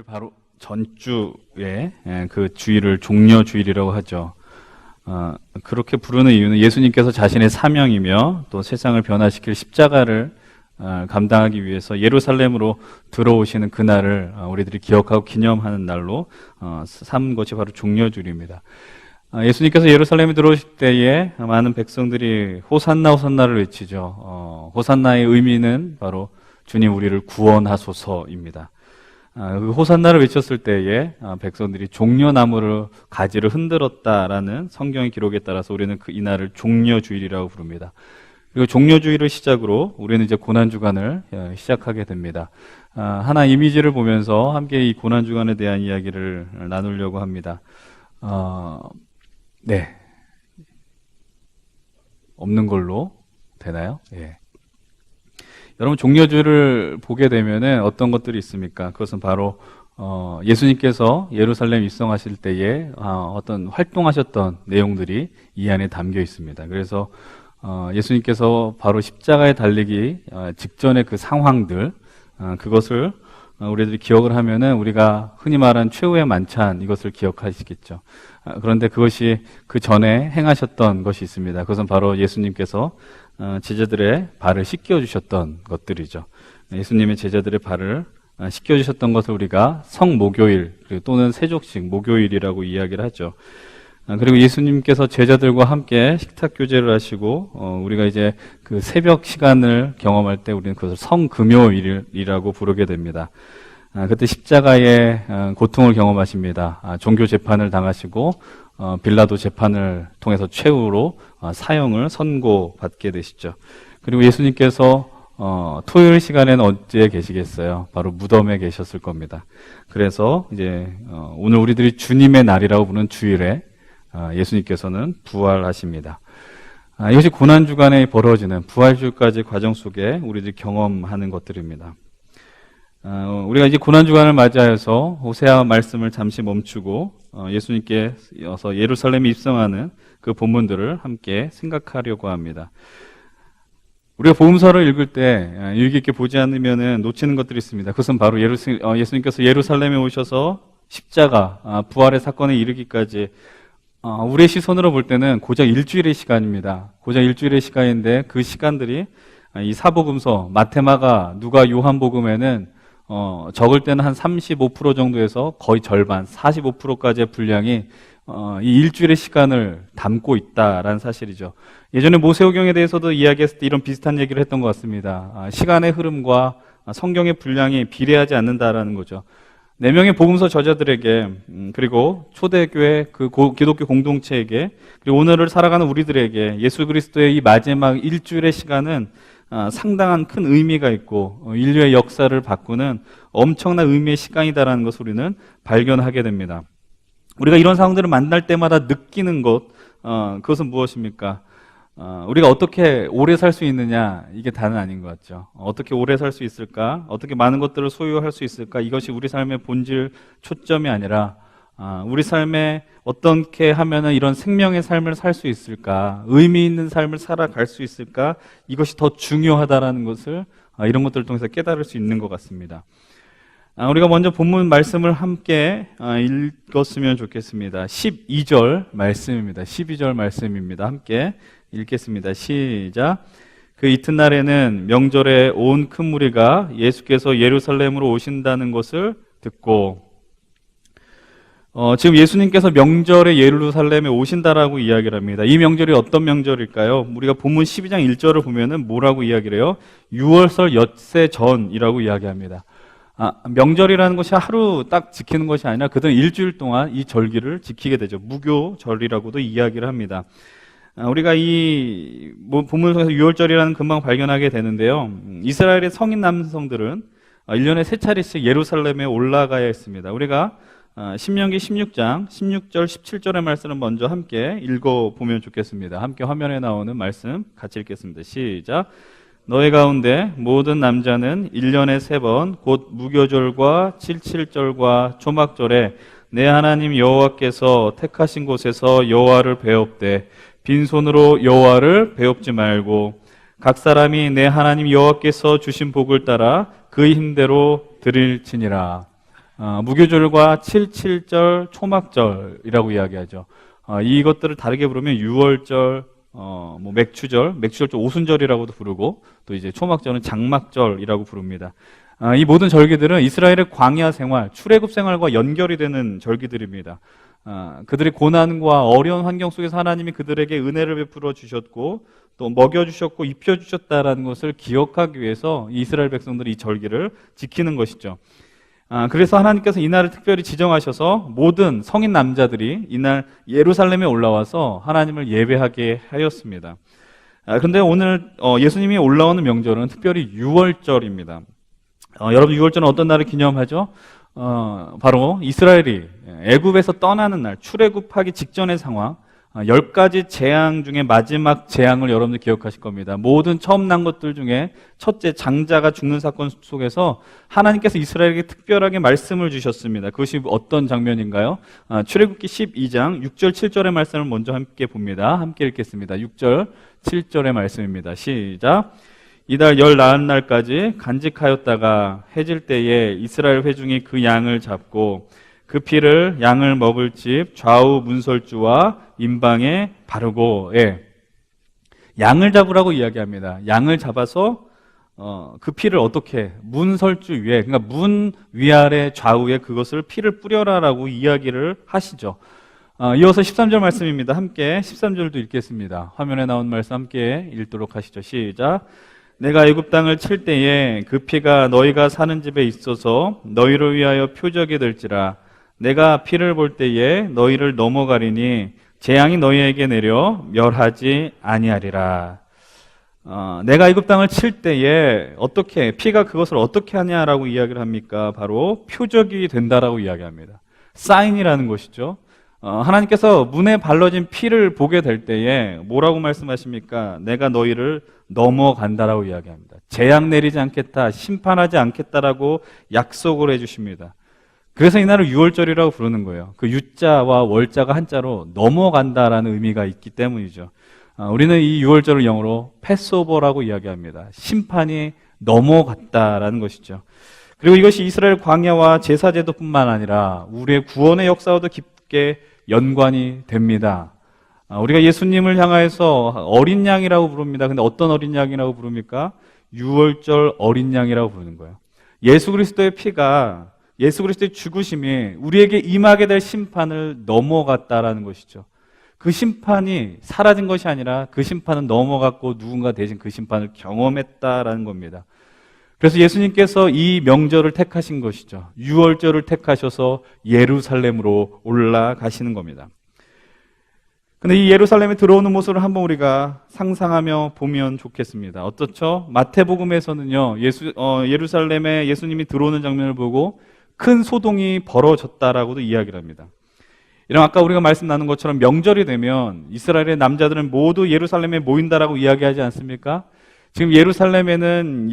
바로 전주에 그 주일을 종려주일이라고 하죠. 그렇게 부르는 이유는 예수님께서 자신의 사명이며 또 세상을 변화시킬 십자가를 감당하기 위해서 예루살렘으로 들어오시는 그날을 우리들이 기억하고 기념하는 날로 삼은 것이 바로 종려주일입니다. 예수님께서 예루살렘에 들어오실 때에 많은 백성들이 호산나 호산나를 외치죠. 호산나의 의미는 바로 주님 우리를 구원하소서입니다. 그 호산나를 외쳤을 때에 백성들이 종려나무를 가지를 흔들었다라는 성경의 기록에 따라서 우리는 그 이날을 종려주일이라고 부릅니다. 그리고 종려주일을 시작으로 우리는 이제 고난주간을 시작하게 됩니다. 하나 이미지를 보면서 함께 이 고난주간에 대한 이야기를 나누려고 합니다. 네. 없는 걸로 되나요? 예. 여러분 종려주일을 보게 되면은 어떤 것들이 있습니까? 그것은 바로 예수님께서 예루살렘 입성하실 때에 어떤 활동하셨던 내용들이 이 안에 담겨 있습니다. 그래서 예수님께서 바로 십자가에 달리기 직전의 그 상황들, 그것을 우리들이 기억을 하면은 우리가 흔히 말하는 최후의 만찬, 이것을 기억하시겠죠. 그런데 그것이 그 전에 행하셨던 것이 있습니다. 그것은 바로 예수님께서 제자들의 발을 씻겨주셨던 것들이죠. 예수님의 제자들의 발을 씻겨주셨던 것을 우리가 성목요일 또는 세족식 목요일이라고 이야기를 하죠. 그리고 예수님께서 제자들과 함께 식탁 교제를 하시고 우리가 이제 그 새벽 시간을 경험할 때 우리는 그것을 성금요일이라고 부르게 됩니다. 그때 십자가의 고통을 경험하십니다. 종교 재판을 당하시고 빌라도 재판을 통해서 최후로 사형을 선고받게 되시죠. 그리고 예수님께서 토요일 시간에는 어디에 계시겠어요? 바로 무덤에 계셨을 겁니다. 그래서 이제 오늘 우리들이 주님의 날이라고 부르는 주일에 예수님께서는 부활하십니다. 이것이 고난주간에 벌어지는 부활주일까지 과정 속에 우리들이 경험하는 것들입니다. 우리가 이제 고난주간을 맞이하여서 호세아 말씀을 잠시 멈추고 예수님께서 예루살렘에 입성하는 그 본문들을 함께 생각하려고 합니다. 우리가 복음서를 읽을 때 일기 있게 보지 않으면 놓치는 것들이 있습니다. 그것은 바로 예수님께서 예루살렘에 오셔서 십자가, 부활의 사건에 이르기까지 우리의 시선으로 볼 때는 고작 일주일의 시간입니다. 고작 일주일의 시간인데 그 시간들이 이 사복음서, 마태마가, 누가, 요한복음에는 적을 때는 한 35% 정도에서 거의 절반, 45%까지의 분량이 이 일주일의 시간을 담고 있다라는 사실이죠. 예전에 모세오경에 대해서도 이야기했을 때 이런 비슷한 얘기를 했던 것 같습니다. 시간의 흐름과 성경의 분량이 비례하지 않는다라는 거죠. 4명의 복음서 저자들에게 그리고 초대교회 그 기독교 공동체에게 그리고 오늘을 살아가는 우리들에게 예수 그리스도의 이 마지막 일주일의 시간은 상당한 큰 의미가 있고 인류의 역사를 바꾸는 엄청난 의미의 시간이다라는 것을 우리는 발견하게 됩니다. 우리가 이런 상황들을 만날 때마다 느끼는 것, 그것은 무엇입니까? 우리가 어떻게 오래 살 수 있느냐, 이게 다는 아닌 것 같죠. 어떻게 오래 살 수 있을까? 어떻게 많은 것들을 소유할 수 있을까? 이것이 우리 삶의 본질 초점이 아니라 우리 삶에 어떻게 하면은 이런 생명의 삶을 살 수 있을까? 의미 있는 삶을 살아갈 수 있을까? 이것이 더 중요하다라는 것을 이런 것들을 통해서 깨달을 수 있는 것 같습니다. 우리가 먼저 본문 말씀을 함께 읽었으면 좋겠습니다. 12절 말씀입니다. 12절 말씀입니다. 함께 읽겠습니다. 시작. 그 이튿날에는 명절에 온 큰 무리가 예수께서 예루살렘으로 오신다는 것을 듣고 지금 예수님께서 명절에 예루살렘에 오신다라고 이야기를 합니다. 이 명절이 어떤 명절일까요? 우리가 본문 12장 1절을 보면은 뭐라고 이야기를 해요? 6월설 엿새 전이라고 이야기합니다. 명절이라는 것이 하루 딱 지키는 것이 아니라 그들은 일주일 동안 이 절기를 지키게 되죠. 무교절이라고도 이야기를 합니다. 우리가 이 본문을 통해서 6월절이라는 금방 발견하게 되는데요. 이스라엘의 성인 남성들은 1년에 3차례씩 예루살렘에 올라가야 했습니다. 우리가 신명기 16장 16절 17절의 말씀을 먼저 함께 읽어보면 좋겠습니다. 함께 화면에 나오는 말씀 같이 읽겠습니다. 시작. 너희 가운데 모든 남자는 1년에 3번 곧 무교절과 칠칠절과 초막절에 내 하나님 여호와께서 택하신 곳에서 여호와를 배웁되 빈손으로 여호와를 배웁지 말고 각 사람이 내 하나님 여호와께서 주신 복을 따라 그의 힘대로 드릴지니라. 무교절과 77절 초막절이라고 이야기하죠. 이것들을 다르게 부르면 유월절, 맥추절 좀 오순절이라고도 부르고, 또 이제 초막절은 장막절이라고 부릅니다. 이 모든 절기들은 이스라엘의 광야 생활, 출애굽 생활과 연결이 되는 절기들입니다. 그들의 고난과 어려운 환경 속에서 하나님이 그들에게 은혜를 베풀어 주셨고, 또 먹여주셨고 입혀주셨다라는 것을 기억하기 위해서 이스라엘 백성들이 이 절기를 지키는 것이죠. 그래서 하나님께서 이날을 특별히 지정하셔서 모든 성인 남자들이 이날 예루살렘에 올라와서 하나님을 예배하게 하였습니다. 그런데 오늘 예수님이 올라오는 명절은 특별히 유월절입니다. 여러분, 유월절은 어떤 날을 기념하죠? 바로 이스라엘이 애굽에서 떠나는 날, 출애굽하기 직전의 상황, 10가지 재앙 중에 마지막 재앙을 여러분들 기억하실 겁니다. 모든 처음 난 것들 중에 첫째, 장자가 죽는 사건 속에서 하나님께서 이스라엘에게 특별하게 말씀을 주셨습니다. 그것이 어떤 장면인가요? 출애굽기 12장 6절 7절의 말씀을 먼저 함께 봅니다. 함께 읽겠습니다. 6절 7절의 말씀입니다. 시작. 이달 열 나흔 날까지 간직하였다가 해질 때에 이스라엘 회중이 그 양을 잡고 그 피를 양을 먹을 집 좌우 문설주와 임방에 바르고, 양을 잡으라고 이야기합니다. 양을 잡아서 그 피를 어떻게, 문설주 위에, 그러니까 문 위아래 좌우에 그것을 피를 뿌려라라고 이야기를 하시죠. 이어서 13절 말씀입니다. 함께 13절도 읽겠습니다. 화면에 나온 말씀 함께 읽도록 하시죠. 시작. 내가 애굽 땅을 칠 때에 그 피가 너희가 사는 집에 있어서 너희를 위하여 표적이 될지라. 내가 피를 볼 때에 너희를 넘어가리니 재앙이 너희에게 내려 멸하지 아니하리라. 내가 애굽 땅을 칠 때에 어떻게, 피가 그것을 어떻게 하냐라고 이야기를 합니까? 바로 표적이 된다라고 이야기합니다. 사인이라는 것이죠. 하나님께서 문에 발라진 피를 보게 될 때에 뭐라고 말씀하십니까? 내가 너희를 넘어간다라고 이야기합니다. 재앙 내리지 않겠다, 심판하지 않겠다라고 약속을 해주십니다. 그래서 이날을 유월절이라고 부르는 거예요. 그 유자와 월자가 한자로 넘어간다라는 의미가 있기 때문이죠. 우리는 이 유월절을 영어로 패스오버라고 이야기합니다. 심판이 넘어갔다라는 것이죠. 그리고 이것이 이스라엘 광야와 제사제도뿐만 아니라 우리의 구원의 역사와도 깊게 연관이 됩니다. 우리가 예수님을 향하여서 어린 양이라고 부릅니다. 근데 어떤 어린 양이라고 부릅니까? 유월절 어린 양이라고 부르는 거예요. 예수 그리스도의 피가, 예수 그리스도의 죽으심이 우리에게 임하게 될 심판을 넘어갔다라는 것이죠. 그 심판이 사라진 것이 아니라 그 심판은 넘어갔고 누군가 대신 그 심판을 경험했다라는 겁니다. 그래서 예수님께서 이 명절을 택하신 것이죠. 유월절을 택하셔서 예루살렘으로 올라가시는 겁니다. 근데 이 예루살렘에 들어오는 모습을 한번 우리가 상상하며 보면 좋겠습니다. 어떻죠? 마태복음에서는요, 예루살렘에 예수님이 들어오는 장면을 보고 큰 소동이 벌어졌다라고도 이야기를 합니다. 이런 아까 우리가 말씀 나눈 것처럼 명절이 되면 이스라엘의 남자들은 모두 예루살렘에 모인다라고 이야기하지 않습니까? 지금 예루살렘에는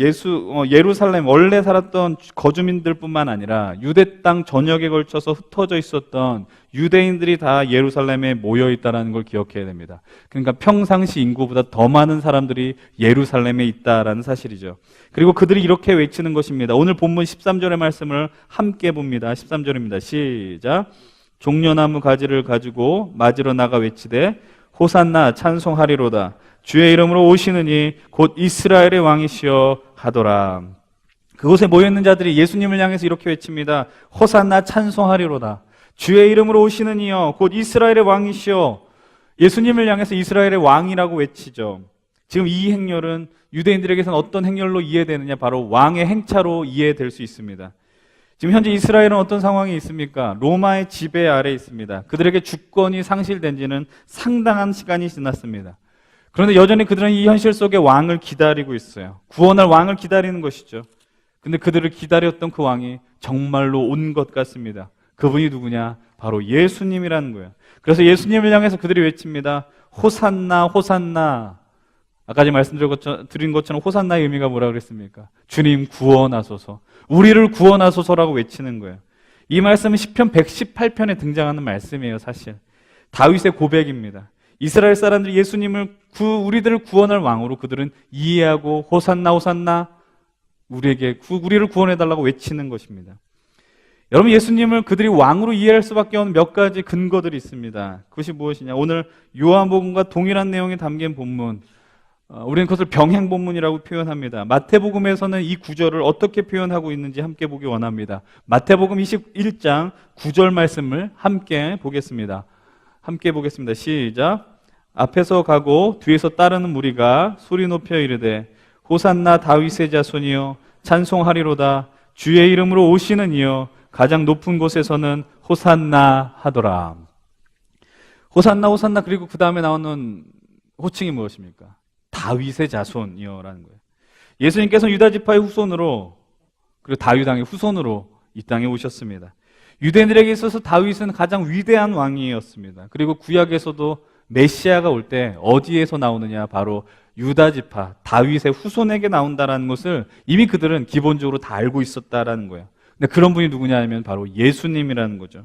예루살렘 원래 살았던 거주민들뿐만 아니라 유대 땅 전역에 걸쳐서 흩어져 있었던 유대인들이 다 예루살렘에 모여 있다는 걸 기억해야 됩니다. 그러니까 평상시 인구보다 더 많은 사람들이 예루살렘에 있다라는 사실이죠. 그리고 그들이 이렇게 외치는 것입니다. 오늘 본문 13절의 말씀을 함께 봅니다. 13절입니다. 시작. 종려나무 가지를 가지고 맞으러 나가 외치되 호산나 찬송하리로다. 주의 이름으로 오시느니 곧 이스라엘의 왕이시여 하더라. 그곳에 모여있는 자들이 예수님을 향해서 이렇게 외칩니다. 호산나 찬송하리로다. 주의 이름으로 오시느니요 곧 이스라엘의 왕이시여. 예수님을 향해서 이스라엘의 왕이라고 외치죠. 지금 이 행렬은 유대인들에게서는 어떤 행렬로 이해되느냐, 바로 왕의 행차로 이해될 수 있습니다. 지금 현재 이스라엘은 어떤 상황이 있습니까? 로마의 지배 아래 있습니다. 그들에게 주권이 상실된 지는 상당한 시간이 지났습니다. 그런데 여전히 그들은 이 현실 속에 왕을 기다리고 있어요. 구원할 왕을 기다리는 것이죠. 근데 그들을 기다렸던 그 왕이 정말로 온 것 같습니다. 그분이 누구냐? 바로 예수님이라는 거예요. 그래서 예수님을 향해서 그들이 외칩니다. 호산나 호산나. 아까 제가 말씀드린 것처럼 호산나의 의미가 뭐라 그랬습니까? 주님 구원하소서. 우리를 구원하소서라고 외치는 거예요. 이 말씀은 시편 118편에 등장하는 말씀이에요. 사실 다윗의 고백입니다. 이스라엘 사람들이 예수님을 우리들을 구원할 왕으로 그들은 이해하고 호산나 호산나 우리를 구원해달라고 외치는 것입니다. 여러분, 예수님을 그들이 왕으로 이해할 수밖에 없는 몇 가지 근거들이 있습니다. 그것이 무엇이냐? 오늘 요한복음과 동일한 내용이 담긴 본문, 우리는 그것을 병행 본문이라고 표현합니다. 마태복음에서는 이 구절을 어떻게 표현하고 있는지 함께 보기 원합니다. 마태복음 21장 9절 말씀을 함께 보겠습니다. 함께 보겠습니다. 시작. 앞에서 가고 뒤에서 따르는 무리가 소리 높여 이르되 호산나 다윗의 자손이여 찬송하리로다. 주의 이름으로 오시는 이여 가장 높은 곳에서는 호산나 하더라. 호산나 호산나. 그리고 그 다음에 나오는 호칭이 무엇입니까? 다윗의 자손이여라는 거예요. 예수님께서 유다 지파의 후손으로, 그리고 다윗 왕의 후손으로 이 땅에 오셨습니다. 유대인들에게 있어서 다윗은 가장 위대한 왕이었습니다. 그리고 구약에서도 메시아가 올 때 어디에서 나오느냐? 바로 유다 지파 다윗의 후손에게 나온다라는 것을 이미 그들은 기본적으로 다 알고 있었다라는 거예요. 근데 그런 분이 누구냐 하면 바로 예수님이라는 거죠.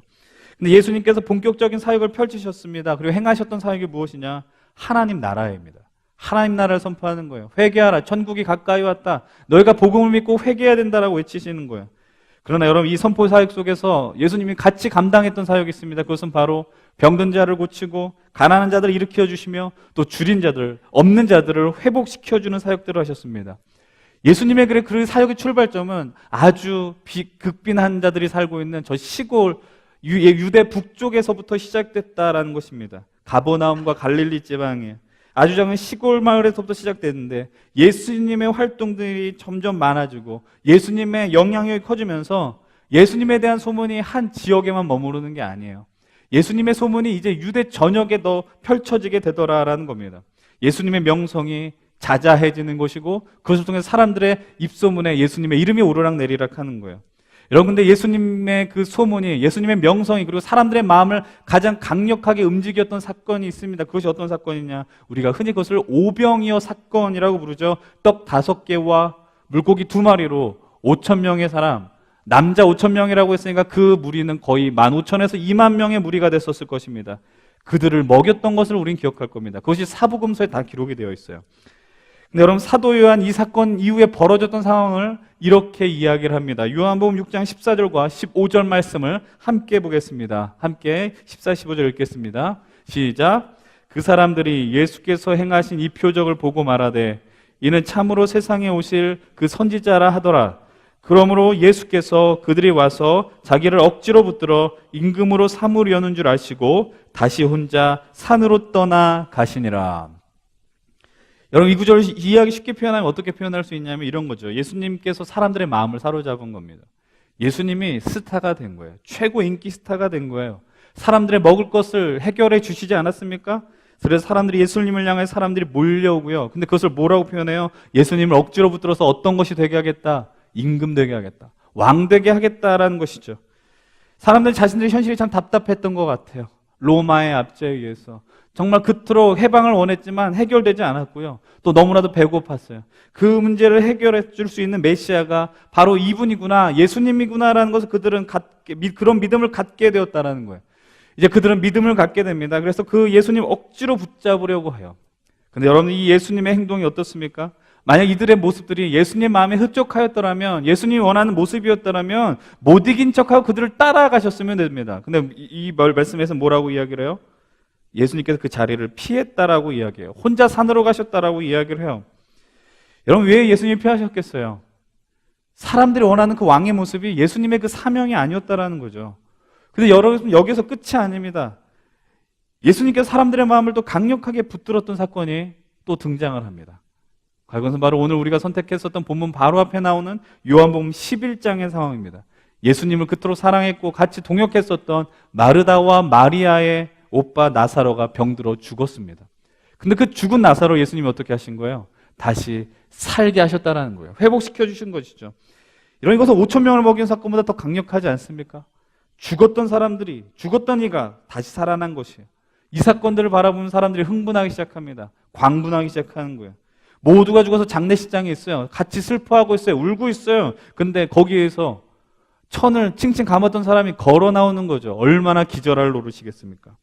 근데 예수님께서 본격적인 사역을 펼치셨습니다. 그리고 행하셨던 사역이 무엇이냐? 하나님 나라입니다. 하나님 나라를 선포하는 거예요. 회개하라, 천국이 가까이 왔다. 너희가 복음을 믿고 회개해야 된다라고 외치시는 거예요. 그러나 여러분, 이 선포 사역 속에서 예수님이 같이 감당했던 사역이 있습니다. 그것은 바로 병든 자를 고치고 가난한 자들을 일으켜 주시며 또 줄인 자들, 없는 자들을 회복시켜주는 사역들을 하셨습니다. 예수님의 그 사역의 출발점은 아주 극빈한 자들이 살고 있는 저 시골 유대 북쪽에서부터 시작됐다라는 것입니다. 가버나움과 갈릴리 지방에 아주 작은 시골 마을에서부터 시작됐는데 예수님의 활동들이 점점 많아지고 예수님의 영향력이 커지면서 예수님에 대한 소문이 한 지역에만 머무르는 게 아니에요. 예수님의 소문이 이제 유대 전역에 더 펼쳐지게 되더라라는 겁니다. 예수님의 명성이 자자해지는 것이고 그것을 통해 사람들의 입소문에 예수님의 이름이 오르락내리락 하는 거예요. 여러분, 근데 예수님의 그 소문이, 예수님의 명성이, 그리고 사람들의 마음을 가장 강력하게 움직였던 사건이 있습니다. 그것이 어떤 사건이냐? 우리가 흔히 그것을 오병이어 사건이라고 부르죠. 떡 5개와 물고기 2마리로 5,000명의 사람, 남자 5,000명이라고 했으니까 그 무리는 거의 15,000에서 2만 명의 무리가 됐었을 것입니다. 그들을 먹였던 것을 우리는 기억할 겁니다. 그것이 사복음서에 다 기록이 되어 있어요. 근데 여러분, 사도 요한 이 사건 이후에 벌어졌던 상황을 이렇게 이야기를 합니다. 요한복음 6장 14절과 15절 말씀을 함께 보겠습니다. 함께 14, 15절 읽겠습니다. 시작. 그 사람들이 예수께서 행하신 이 표적을 보고 말하되 이는 참으로 세상에 오실 그 선지자라 하더라. 그러므로 예수께서 그들이 와서 자기를 억지로 붙들어 임금으로 삼으려는 줄 아시고 다시 혼자 산으로 떠나 가시니라. 여러분, 이 구절을 이해하기 쉽게 표현하면 어떻게 표현할 수 있냐면 이런 거죠. 예수님께서 사람들의 마음을 사로잡은 겁니다. 예수님이 스타가 된 거예요. 최고 인기 스타가 된 거예요. 사람들의 먹을 것을 해결해 주시지 않았습니까? 그래서 사람들이 예수님을 향해 사람들이 몰려오고요. 근데 그것을 뭐라고 표현해요? 예수님을 억지로 붙들어서 어떤 것이 되게 하겠다? 임금 되게 하겠다. 왕 되게 하겠다라는 것이죠. 사람들 자신들의 현실이 참 답답했던 것 같아요. 로마의 압제에 의해서 정말 그토록 해방을 원했지만 해결되지 않았고요. 또 너무나도 배고팠어요. 그 문제를 해결해 줄 수 있는 메시아가 바로 이분이구나, 예수님이구나라는 것을 그들은 그런 믿음을 갖게 되었다라는 거예요. 이제 그들은 믿음을 갖게 됩니다. 그래서 그 예수님 억지로 붙잡으려고 해요. 근데 여러분, 이 예수님의 행동이 어떻습니까? 만약 이들의 모습들이 예수님 마음에 흡족하였더라면, 예수님이 원하는 모습이었더라면 못 이긴 척하고 그들을 따라가셨으면 됩니다. 근데 이 말씀에서 뭐라고 이야기를 해요? 예수님께서 그 자리를 피했다라고 이야기해요. 혼자 산으로 가셨다라고 이야기를 해요. 여러분, 왜 예수님이 피하셨겠어요? 사람들이 원하는 그 왕의 모습이 예수님의 그 사명이 아니었다라는 거죠. 근데 여러분, 여기서 끝이 아닙니다. 예수님께서 사람들의 마음을 또 강력하게 붙들었던 사건이 또 등장을 합니다. 그것은 바로 오늘 우리가 선택했었던 본문 바로 앞에 나오는 요한복음 11장의 상황입니다. 예수님을 그토록 사랑했고 같이 동역했었던 마르다와 마리아의 오빠 나사로가 병들어 죽었습니다. 근데 그 죽은 나사로 예수님이 어떻게 하신 거예요? 다시 살게 하셨다는 거예요. 회복시켜 주신 것이죠. 이런 것은 5,000명을 먹인 사건보다 더 강력하지 않습니까? 죽었던 사람들이, 죽었던 이가 다시 살아난 것이에요. 이 사건들을 바라보는 사람들이 흥분하기 시작합니다. 광분하기 시작하는 거예요. 모두가 죽어서 장례식장에 있어요. 같이 슬퍼하고 있어요. 울고 있어요. 근데 거기에서 천을 칭칭 감았던 사람이 걸어 나오는 거죠. 얼마나 기절할 노릇이겠습니까?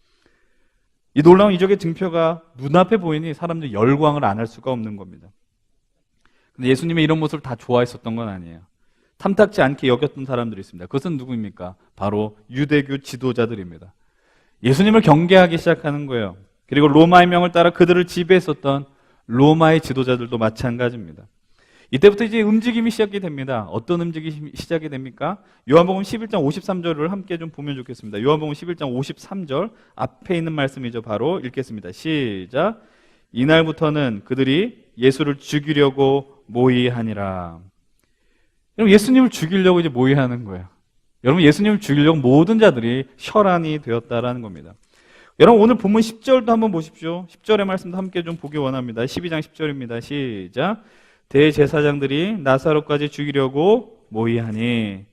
이 놀라운 이적의 증표가 눈앞에 보이니 사람들이 열광을 안 할 수가 없는 겁니다. 근데 예수님의 이런 모습을 다 좋아했었던 건 아니에요. 탐탁지 않게 여겼던 사람들이 있습니다. 그것은 누구입니까? 바로 유대교 지도자들입니다. 예수님을 경계하기 시작하는 거예요. 그리고 로마의 명을 따라 그들을 지배했었던 로마의 지도자들도 마찬가지입니다. 이때부터 이제 움직임이 시작이 됩니다. 어떤 움직임이 시작이 됩니까? 요한복음 11장 53절을 함께 좀 보면 좋겠습니다. 요한복음 11장 53절 앞에 있는 말씀이죠. 바로 읽겠습니다. 시작. 이날부터는 그들이 예수를 죽이려고 모의하니라. 여러분, 예수님을 죽이려고 이제 모의하는 거예요. 여러분, 예수님을 죽이려고 모든 자들이 혈안이 되었다라는 겁니다. 여러분, 오늘 본문 10절도 한번 보십시오. 10절의 말씀도 함께 좀 보기 원합니다. 12장 10절입니다. 시작. 대제사장들이 나사로까지 죽이려고 모의하니.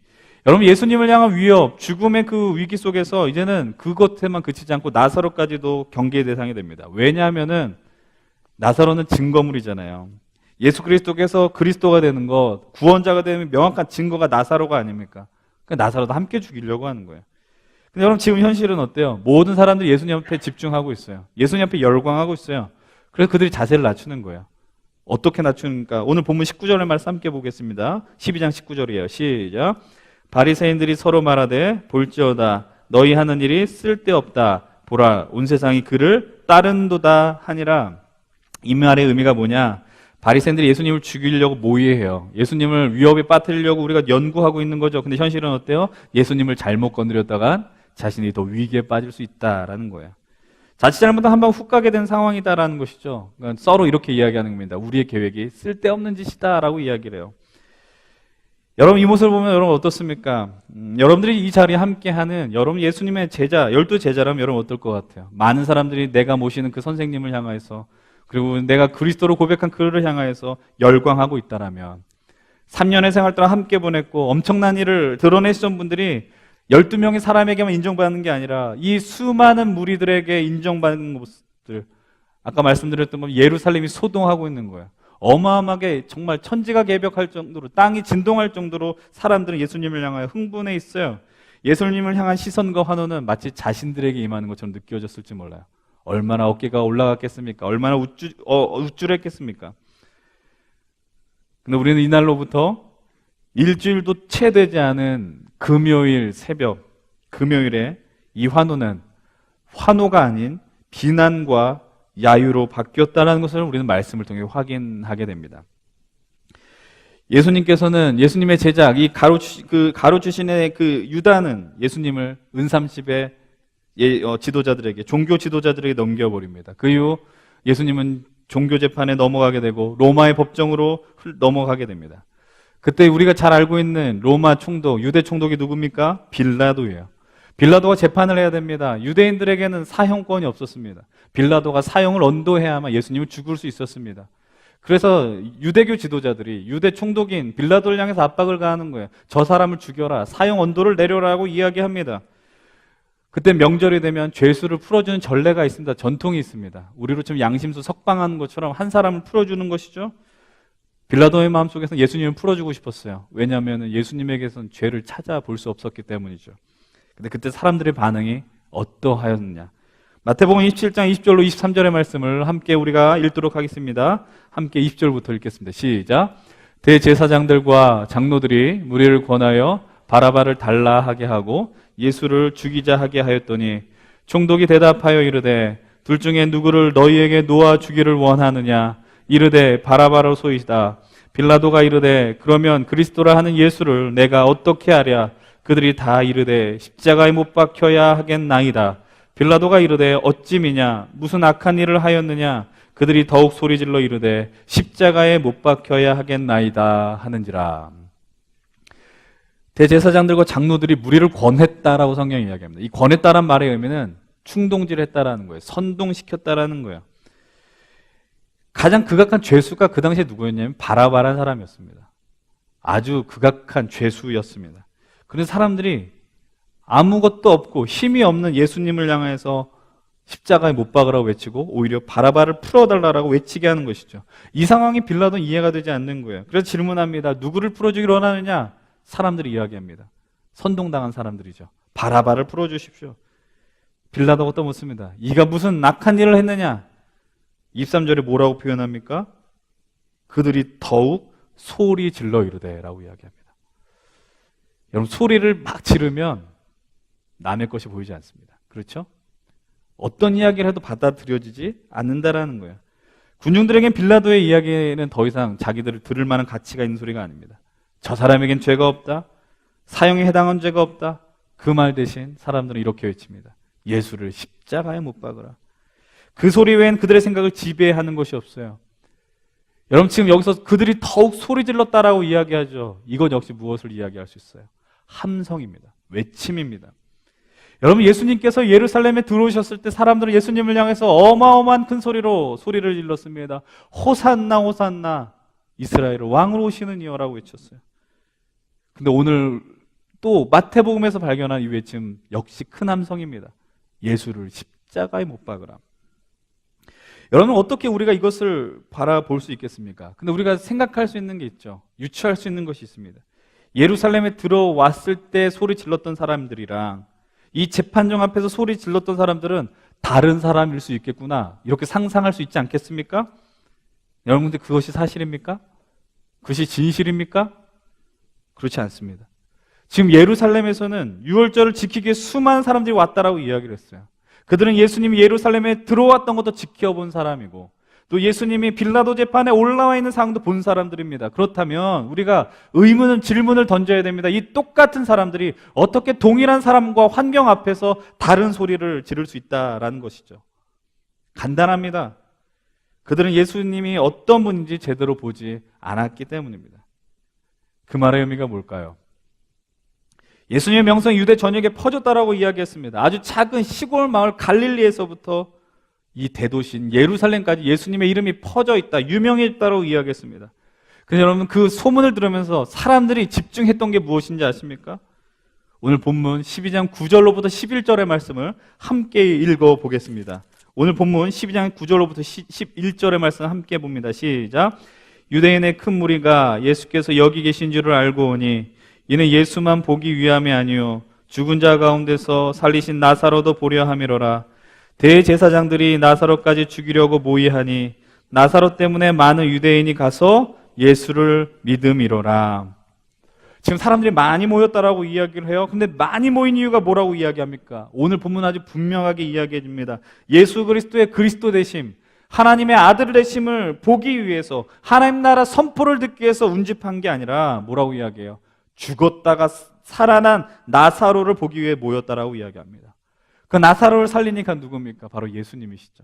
여러분, 예수님을 향한 위협, 죽음의 그 위기 속에서 이제는 그것에만 그치지 않고 나사로까지도 경계의 대상이 됩니다. 왜냐하면은 나사로는 증거물이잖아요. 예수 그리스도께서 그리스도가 되는 것, 구원자가 되는 명확한 증거가 나사로가 아닙니까? 그러니까 나사로도 함께 죽이려고 하는 거예요. 근데 여러분, 지금 현실은 어때요? 모든 사람들이 예수님 앞에 집중하고 있어요. 예수님 앞에 열광하고 있어요. 그래서 그들이 자세를 낮추는 거예요. 어떻게 낮추는가? 오늘 본문 19절의 말씀 함께 보겠습니다. 12장 19절이에요. 시작. 바리새인들이 서로 말하되 볼지어다 너희 하는 일이 쓸데없다. 보라 온 세상이 그를 따른도다 하니라. 이 말의 의미가 뭐냐? 바리새인들이 예수님을 죽이려고 모의해요. 예수님을 위협에 빠뜨리려고 우리가 연구하고 있는 거죠. 근데 현실은 어때요? 예수님을 잘못 건드렸다간 자신이 더 위기에 빠질 수 있다라는 거예요. 자칫 잘못하면 한 방 훅 가게 된 상황이다라는 것이죠. 그러니까 서로 이렇게 이야기하는 겁니다. 우리의 계획이 쓸데없는 짓이다라고 이야기를 해요. 여러분, 이 모습을 보면 여러분 어떻습니까? 여러분들이 이 자리에 함께하는 여러분 예수님의 제자, 12제자라면 여러분 어떨 것 같아요? 많은 사람들이 내가 모시는 그 선생님을 향해서, 그리고 내가 그리스도로 고백한 그를 향하여서 열광하고 있다라면, 3년의 생활 동안 함께 보냈고 엄청난 일을 드러내시던 분들이 12명의 사람에게만 인정받는 게 아니라 이 수많은 무리들에게 인정받는 모습들, 아까 말씀드렸던 건 예루살렘이 소동하고 있는 거예요. 어마어마하게 정말 천지가 개벽할 정도로, 땅이 진동할 정도로 사람들은 예수님을 향하여 흥분해 있어요. 예수님을 향한 시선과 환호는 마치 자신들에게 임하는 것처럼 느껴졌을지 몰라요. 얼마나 어깨가 올라갔겠습니까? 얼마나 우쭐했겠습니까? 근데 우리는 이날로부터 일주일도 채 되지 않은 금요일 새벽, 금요일에 이 환호는 환호가 아닌 비난과 야유로 바뀌었다는 것을 우리는 말씀을 통해 확인하게 됩니다. 예수님께서는 예수님의 제자, 이 가로 출신의 그 유다는 예수님을 은삼십의 지도자들에게, 종교 지도자들에게 넘겨버립니다. 그 이후 예수님은 종교 재판에 넘어가게 되고 로마의 법정으로 넘어가게 됩니다. 그때 우리가 잘 알고 있는 로마 총독, 유대 총독이 누굽니까? 빌라도예요. 빌라도가 재판을 해야 됩니다. 유대인들에게는 사형권이 없었습니다. 빌라도가 사형을 언도해야만 예수님을 죽일 수 있었습니다. 그래서 유대교 지도자들이 유대 총독인 빌라도를 향해서 압박을 가하는 거예요. 저 사람을 죽여라, 사형 언도를 내려라고 이야기합니다. 그때 명절이 되면 죄수를 풀어주는 전례가 있습니다. 전통이 있습니다. 우리로 좀 양심수 석방하는 것처럼 한 사람을 풀어주는 것이죠. 빌라도의 마음속에서 예수님을 풀어주고 싶었어요. 왜냐하면 예수님에게서는 죄를 찾아볼 수 없었기 때문이죠. 근데 그때 사람들의 반응이 어떠하였느냐? 마태복음 27장 20절로 23절의 말씀을 함께 우리가 읽도록 하겠습니다. 함께 20절부터 읽겠습니다. 시작. 대제사장들과 장로들이 무리를 권하여 바라바를 달라 하게 하고 예수를 죽이자 하게 하였더니 총독이 대답하여 이르되 둘 중에 누구를 너희에게 놓아 주기를 원하느냐? 이르되 바라바로 소이다. 빌라도가 이르되 그러면 그리스도라 하는 예수를 내가 어떻게 하랴? 그들이 다 이르되 십자가에 못 박혀야 하겠나이다. 빌라도가 이르되 어찌미냐? 무슨 악한 일을 하였느냐? 그들이 더욱 소리질러 이르되 십자가에 못 박혀야 하겠나이다 하는지라. 대제사장들과 장로들이 무리를 권했다라고 성경이 이야기합니다. 이 권했다란 말의 의미는 충동질했다라는 거예요. 선동시켰다라는 거예요. 가장 극악한 죄수가 그 당시에 누구였냐면 바라바라는 사람이었습니다. 아주 극악한 죄수였습니다. 그래서 사람들이 아무것도 없고 힘이 없는 예수님을 향해서 십자가에 못 박으라고 외치고 오히려 바라바를 풀어달라고 외치게 하는 것이죠. 이 상황이 빌라도는 이해가 되지 않는 거예요. 그래서 질문합니다. 누구를 풀어주기를 원하느냐? 사람들이 이야기합니다. 선동당한 사람들이죠. 바라바를 풀어주십시오. 빌라도가 또 묻습니다. 이가 무슨 악한 일을 했느냐? 23절에 뭐라고 표현합니까? 그들이 더욱 소리 질러 이르되 라고 이야기합니다. 여러분, 소리를 막 지르면 남의 것이 보이지 않습니다. 그렇죠? 어떤 이야기를 해도 받아들여지지 않는다라는 거예요. 군중들에겐 빌라도의 이야기는 더 이상 자기들을 들을 만한 가치가 있는 소리가 아닙니다. 저 사람에겐 죄가 없다, 사형에 해당한 죄가 없다. 그 말 대신 사람들은 이렇게 외칩니다. 예수를 십자가에 못 박으라. 그 소리 외엔 그들의 생각을 지배하는 것이 없어요. 여러분, 지금 여기서 그들이 더욱 소리 질렀다라고 이야기하죠. 이것 역시 무엇을 이야기할 수 있어요? 함성입니다. 외침입니다. 여러분, 예수님께서 예루살렘에 들어오셨을 때 사람들은 예수님을 향해서 어마어마한 큰 소리로 소리를 질렀습니다. 호산나 호산나, 이스라엘의 왕으로 오시는 이여라고 외쳤어요. 근데 오늘 또 마태복음에서 발견한 이 외침 역시 큰 함성입니다. 예수를 십자가에 못 박으라. 여러분, 어떻게 우리가 이것을 바라볼 수 있겠습니까? 근데 우리가 생각할 수 있는 게 있죠. 유추할 수 있는 것이 있습니다. 예루살렘에 들어왔을 때 소리 질렀던 사람들이랑 이 재판정 앞에서 소리 질렀던 사람들은 다른 사람일 수 있겠구나, 이렇게 상상할 수 있지 않겠습니까? 여러분들, 그것이 사실입니까? 그것이 진실입니까? 그렇지 않습니다. 지금 예루살렘에서는 유월절을 지키기 위해 수많은 사람들이 왔다라고 이야기를 했어요. 그들은 예수님이 예루살렘에 들어왔던 것도 지켜본 사람이고, 또 예수님이 빌라도 재판에 올라와 있는 상황도 본 사람들입니다. 그렇다면 우리가 질문을 던져야 됩니다. 이 똑같은 사람들이 어떻게 동일한 사람과 환경 앞에서 다른 소리를 지를 수 있다라는 것이죠. 간단합니다. 그들은 예수님이 어떤 분인지 제대로 보지 않았기 때문입니다. 그 말의 의미가 뭘까요? 예수님의 명성이 유대 전역에 퍼졌다라고 이야기했습니다. 아주 작은 시골 마을 갈릴리에서부터 이 대도시인 예루살렘까지 예수님의 이름이 퍼져 있다, 유명했다고 이야기했습니다. 그래서 여러분, 그 소문을 들으면서 사람들이 집중했던 게 무엇인지 아십니까? 오늘 본문 12장 9절로부터 11절의 말씀을 함께 읽어보겠습니다. 오늘 본문 12장 9절로부터 11절의 말씀 함께 봅니다. 시작. 유대인의 큰 무리가 예수께서 여기 계신 줄을 알고 오니 이는 예수만 보기 위함이 아니요 죽은 자 가운데서 살리신 나사로도 보려 함이로라. 대제사장들이 나사로까지 죽이려고 모의하니 나사로 때문에 많은 유대인이 가서 예수를 믿음이로라. 지금 사람들이 많이 모였다라고 이야기를 해요. 근데 많이 모인 이유가 뭐라고 이야기합니까? 오늘 본문 아주 분명하게 이야기해 줍니다. 예수 그리스도의 그리스도 되심, 하나님의 아들 되심을 보기 위해서, 하나님 나라 선포를 듣기 위해서 운집한 게 아니라 뭐라고 이야기해요? 죽었다가 살아난 나사로를 보기 위해 모였다라고 이야기합니다. 그 나사로를 살리니까 누굽니까? 바로 예수님이시죠.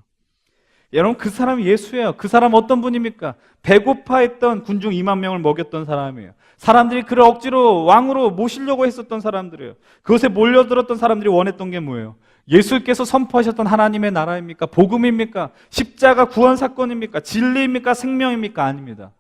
여러분, 그 사람이 예수예요. 그 사람 어떤 분입니까? 배고파했던 군중 2만 명을 먹였던 사람이에요. 사람들이 그를 억지로 왕으로 모시려고 했었던 사람들이에요. 그것에 몰려들었던 사람들이 원했던 게 뭐예요? 예수께서 선포하셨던 하나님의 나라입니까? 복음입니까? 십자가 구원 사건입니까? 진리입니까? 생명입니까? 아닙니다.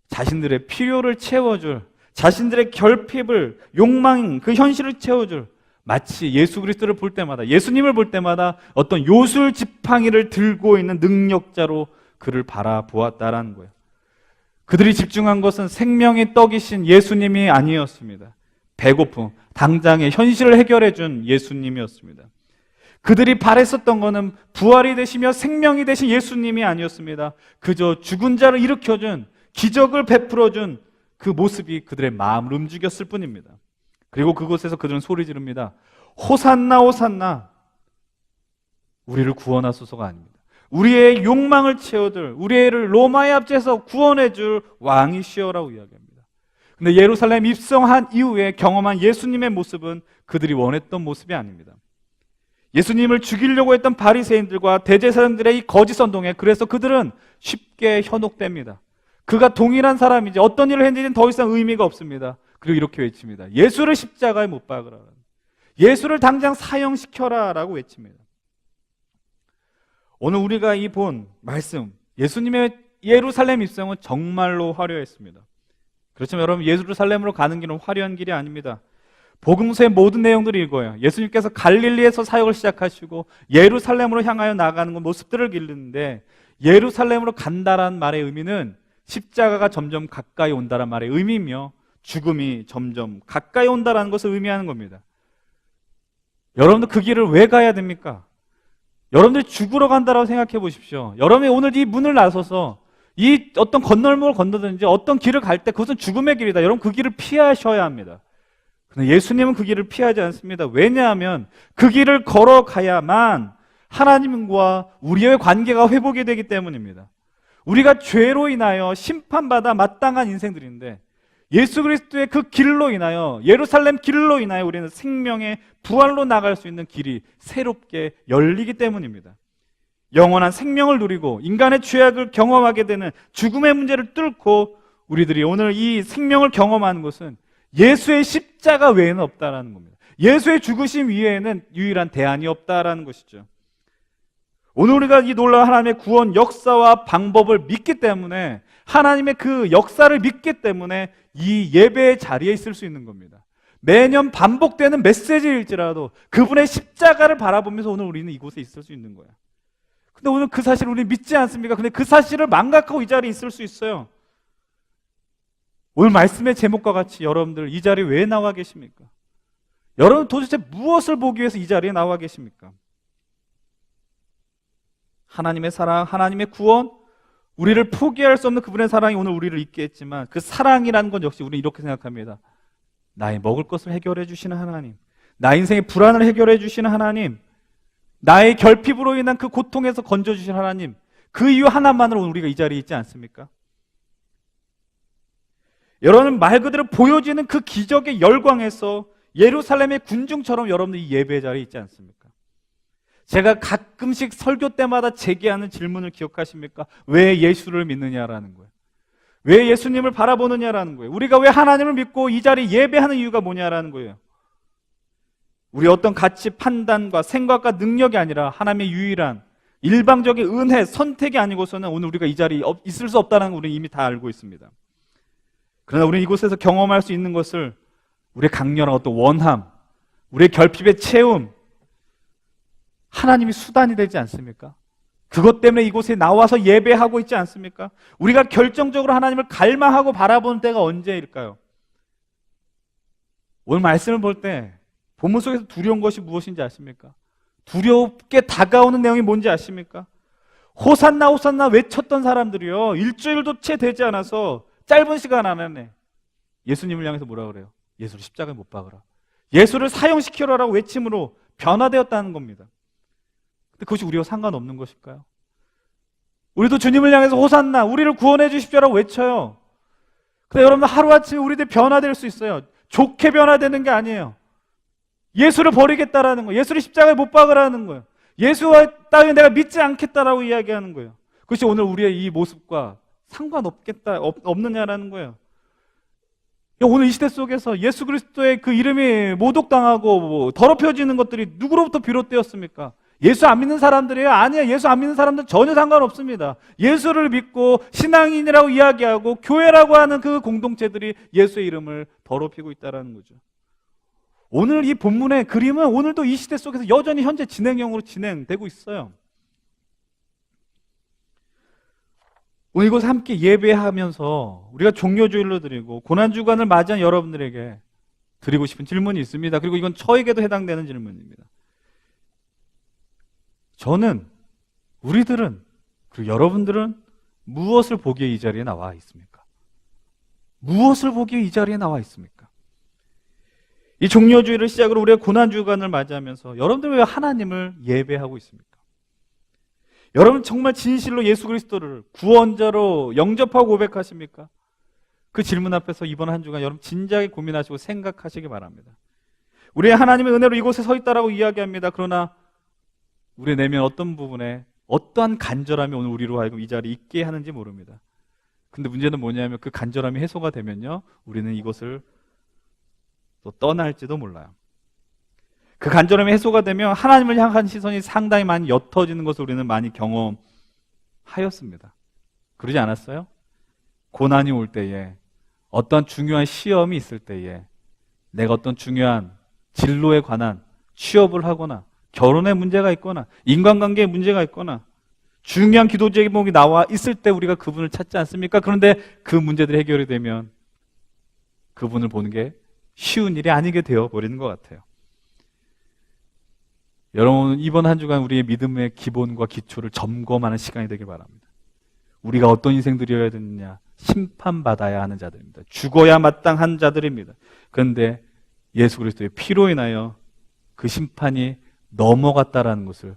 자신들의 필요를 채워줄, 자신들의 결핍을, 욕망, 그 현실을 채워줄, 마치 예수 그리스도를 볼 때마다, 예수님을 볼 때마다 어떤 요술 지팡이를 들고 있는 능력자로 그를 바라보았다라는 거예요. 그들이 집중한 것은 생명의 떡이신 예수님이 아니었습니다. 배고픔, 당장의 현실을 해결해 준 예수님이었습니다. 그들이 바랬었던 것은 부활이 되시며 생명이 되신 예수님이 아니었습니다. 그저 죽은 자를 일으켜준, 기적을 베풀어준 그 모습이 그들의 마음을 움직였을 뿐입니다. 그리고 그곳에서 그들은 소리 지릅니다. 호산나 호산나, 우리를 구원하소서가 아닙니다. 우리의 욕망을 채워줄, 우리를 로마의 압제에서 구원해줄 왕이시여라고 이야기합니다. 근데 예루살렘 입성한 이후에 경험한 예수님의 모습은 그들이 원했던 모습이 아닙니다. 예수님을 죽이려고 했던 바리새인들과 대제사장들의 이 거짓 선동에, 그래서 그들은 쉽게 현혹됩니다. 그가 동일한 사람이지 어떤 일을 했는지는 더 이상 의미가 없습니다. 그리고 이렇게 외칩니다. 예수를 십자가에 못 박으라. 예수를 당장 사형시켜라 라고 외칩니다. 오늘 우리가 이 본 말씀, 예수님의 예루살렘 입성은 정말로 화려했습니다. 그렇지만 여러분, 예루살렘으로 가는 길은 화려한 길이 아닙니다. 복음서의 모든 내용들을 읽어요. 예수님께서 갈릴리에서 사역을 시작하시고 예루살렘으로 향하여 나가는 모습들을 기르는데, 예루살렘으로 간다라는 말의 의미는 십자가가 점점 가까이 온다는 말의 의미이며 죽음이 점점 가까이 온다는 것을 의미하는 겁니다. 여러분들 그 길을 왜 가야 됩니까? 여러분들이 죽으러 간다라고 생각해 보십시오. 여러분이 오늘 이 문을 나서서 이 어떤 건널목을 건너든지 어떤 길을 갈 때 그것은 죽음의 길이다. 여러분 그 길을 피하셔야 합니다. 그런데 예수님은 그 길을 피하지 않습니다. 왜냐하면 그 길을 걸어가야만 하나님과 우리의 관계가 회복이 되기 때문입니다. 우리가 죄로 인하여 심판받아 마땅한 인생들인데 예수 그리스도의 그 길로 인하여, 예루살렘 길로 인하여 우리는 생명의 부활로 나갈 수 있는 길이 새롭게 열리기 때문입니다. 영원한 생명을 누리고 인간의 죄악을 경험하게 되는 죽음의 문제를 뚫고 우리들이 오늘 이 생명을 경험하는 것은 예수의 십자가 외에는 없다라는 겁니다. 예수의 죽으심 위에는 유일한 대안이 없다라는 것이죠. 오늘 우리가 이 놀라운 하나님의 구원 역사와 방법을 믿기 때문에, 하나님의 그 역사를 믿기 때문에 이 예배의 자리에 있을 수 있는 겁니다. 매년 반복되는 메시지일지라도 그분의 십자가를 바라보면서 오늘 우리는 이곳에 있을 수 있는 거야. 근데 오늘 그 사실을 우리는 믿지 않습니까? 근데 그 사실을 망각하고 이 자리에 있을 수 있어요. 오늘 말씀의 제목과 같이 여러분들 이 자리에 왜 나와 계십니까? 여러분 도대체 무엇을 보기 위해서 이 자리에 나와 계십니까? 하나님의 사랑, 하나님의 구원, 우리를 포기할 수 없는 그분의 사랑이 오늘 우리를 있게 했지만 그 사랑이라는 건 역시 우리는 이렇게 생각합니다. 나의 먹을 것을 해결해 주시는 하나님, 나의 인생의 불안을 해결해 주시는 하나님, 나의 결핍으로 인한 그 고통에서 건져주신 하나님, 그 이유 하나만으로 우리가 이 자리에 있지 않습니까? 여러분, 말 그대로 보여지는 그 기적의 열광에서 예루살렘의 군중처럼 여러분들 이 예배 자리에 있지 않습니까? 제가 가끔씩 설교 때마다 제기하는 질문을 기억하십니까? 왜 예수를 믿느냐라는 거예요. 왜 예수님을 바라보느냐라는 거예요. 우리가 왜 하나님을 믿고 이 자리에 예배하는 이유가 뭐냐라는 거예요. 우리 어떤 가치 판단과 생각과 능력이 아니라 하나님의 유일한 일방적인 은혜, 선택이 아니고서는 오늘 우리가 이 자리에 있을 수 없다는 걸 우리는 이미 다 알고 있습니다. 그러나 우리는 이곳에서 경험할 수 있는 것을 우리의 강렬한 어떤 원함, 우리의 결핍의 채움, 하나님이 수단이 되지 않습니까? 그것 때문에 이곳에 나와서 예배하고 있지 않습니까? 우리가 결정적으로 하나님을 갈망하고 바라보는 때가 언제일까요? 오늘 말씀을 볼 때 본문 속에서 두려운 것이 무엇인지 아십니까? 두렵게 다가오는 내용이 뭔지 아십니까? 호산나 호산나 외쳤던 사람들이요, 일주일도 채 되지 않아서 짧은 시간 안에 예수님을 향해서 뭐라 그래요? 예수를 십자가에 못 박으라, 예수를 사형시키라라고 외침으로 변화되었다는 겁니다. 근데 그것이 우리와 상관없는 것일까요? 우리도 주님을 향해서 호산나, 우리를 구원해 주십시오라고 외쳐요. 근데 여러분, 하루아침에 우리들 변화될 수 있어요. 좋게 변화되는 게 아니에요. 예수를 버리겠다라는 거예요. 예수를 십자가에 못 박으라는 거예요. 예수와 따위 내가 믿지 않겠다라고 이야기하는 거예요. 그것이 오늘 우리의 이 모습과 없느냐라는 거예요. 오늘 이 시대 속에서 예수 그리스도의 그 이름이 모독당하고 더럽혀지는 것들이 누구로부터 비롯되었습니까? 예수 안 믿는 사람들이에요? 아니에요. 예수 안 믿는 사람들은 전혀 상관없습니다. 예수를 믿고 신앙인이라고 이야기하고 교회라고 하는 그 공동체들이 예수의 이름을 더럽히고 있다는 거죠. 오늘 이 본문의 그림은 오늘도 이 시대 속에서 여전히 현재 진행형으로 진행되고 있어요. 오늘 이곳에 함께 예배하면서 우리가 종료주일로 드리고 고난주간을 맞이한 여러분들에게 드리고 싶은 질문이 있습니다. 그리고 이건 저에게도 해당되는 질문입니다. 저는, 우리들은, 그리고 여러분들은 무엇을 보기에 이 자리에 나와 있습니까? 무엇을 보기에 이 자리에 나와 있습니까? 이 종료주일을 시작으로 우리가 고난주간을 맞이하면서 여러분들 왜 하나님을 예배하고 있습니까? 여러분 정말 진실로 예수 그리스도를 구원자로 영접하고 고백하십니까? 그 질문 앞에서 이번 한 주간 여러분 진지하게 고민하시고 생각하시기 바랍니다. 우리의 하나님의 은혜로 이곳에 서 있다라고 이야기합니다. 그러나 우리의 내면 어떤 부분에 어떠한 간절함이 오늘 우리로 하여금 이 자리에 있게 하는지 모릅니다. 근데 문제는 뭐냐면 그 간절함이 해소가 되면요, 우리는 이것을 또 떠날지도 몰라요. 그 간절함이 해소가 되면 하나님을 향한 시선이 상당히 많이 옅어지는 것을 우리는 많이 경험하였습니다. 그러지 않았어요? 고난이 올 때에, 어떤 중요한 시험이 있을 때에, 내가 어떤 중요한 진로에 관한 취업을 하거나 결혼에 문제가 있거나 인간관계에 문제가 있거나 중요한 기도 제목이 나와 있을 때 우리가 그분을 찾지 않습니까? 그런데 그 문제들이 해결이 되면 그분을 보는 게 쉬운 일이 아니게 되어버리는 것 같아요. 여러분, 이번 한 주간 우리의 믿음의 기본과 기초를 점검하는 시간이 되길 바랍니다. 우리가 어떤 인생들이어야 되느냐? 심판받아야 하는 자들입니다. 죽어야 마땅한 자들입니다. 그런데 예수 그리스도의 피로 인하여 그 심판이 넘어갔다라는 것을,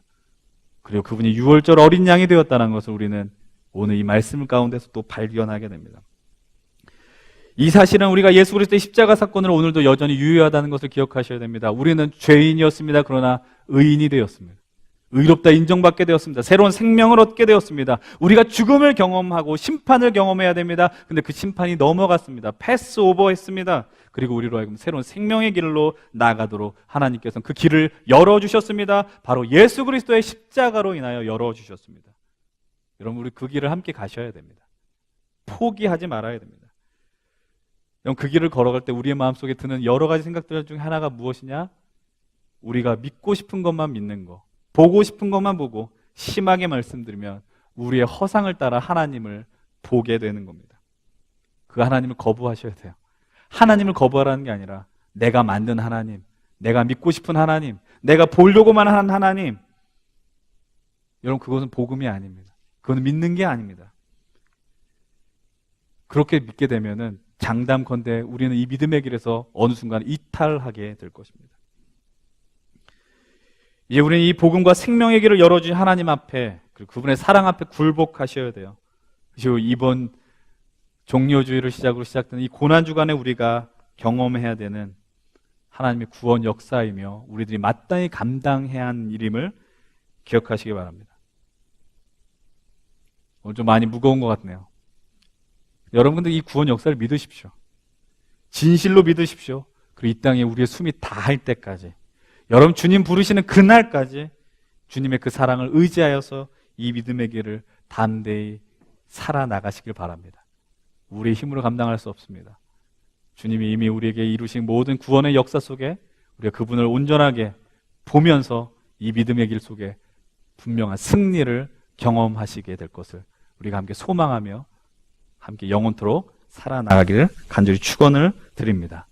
그리고 그분이 유월절 어린 양이 되었다는 것을 우리는 오늘 이 말씀 가운데서 또 발견하게 됩니다. 이 사실은 우리가 예수 그리스도의 십자가 사건을 오늘도 여전히 유효하다는 것을 기억하셔야 됩니다. 우리는 죄인이었습니다. 그러나 의인이 되었습니다. 의롭다 인정받게 되었습니다. 새로운 생명을 얻게 되었습니다. 우리가 죽음을 경험하고 심판을 경험해야 됩니다. 근데 그 심판이 넘어갔습니다. 패스 오버 했습니다. 그리고 우리로 하여금 새로운 생명의 길로 나아가도록 하나님께서는 그 길을 열어주셨습니다. 바로 예수 그리스도의 십자가로 인하여 열어주셨습니다. 여러분, 우리 그 길을 함께 가셔야 됩니다. 포기하지 말아야 됩니다. 여러분, 그 길을 걸어갈 때 우리의 마음속에 드는 여러 가지 생각들 중에 하나가 무엇이냐? 우리가 믿고 싶은 것만 믿는 거, 보고 싶은 것만 보고, 심하게 말씀드리면 우리의 허상을 따라 하나님을 보게 되는 겁니다. 그 하나님을 거부하셔야 돼요. 하나님을 거부하라는 게 아니라 내가 만든 하나님, 내가 믿고 싶은 하나님, 내가 보려고만 하는 하나님, 여러분, 그것은 복음이 아닙니다. 그건 믿는 게 아닙니다. 그렇게 믿게 되면은 장담컨대 우리는 이 믿음의 길에서 어느 순간 이탈하게 될 것입니다. 이제 우리는 이 복음과 생명의 길을 열어주신 하나님 앞에, 그리고 그분의 사랑 앞에 굴복하셔야 돼요. 그리고 이번 종료주의를 시작으로 시작되는 이 고난주간에 우리가 경험해야 되는 하나님의 구원 역사이며 우리들이 마땅히 감당해야 하는 일임을 기억하시기 바랍니다. 오늘 좀 많이 무거운 것 같네요. 여러분들 이 구원 역사를 믿으십시오. 진실로 믿으십시오. 그리고 이 땅에 우리의 숨이 다할 때까지, 여러분 주님 부르시는 그날까지 주님의 그 사랑을 의지하여서 이 믿음의 길을 담대히 살아나가시길 바랍니다. 우리의 힘으로 감당할 수 없습니다. 주님이 이미 우리에게 이루신 모든 구원의 역사 속에 우리가 그분을 온전하게 보면서 이 믿음의 길 속에 분명한 승리를 경험하시게 될 것을 우리가 함께 소망하며 함께 영원토록 살아나가기를 간절히 축원을 드립니다.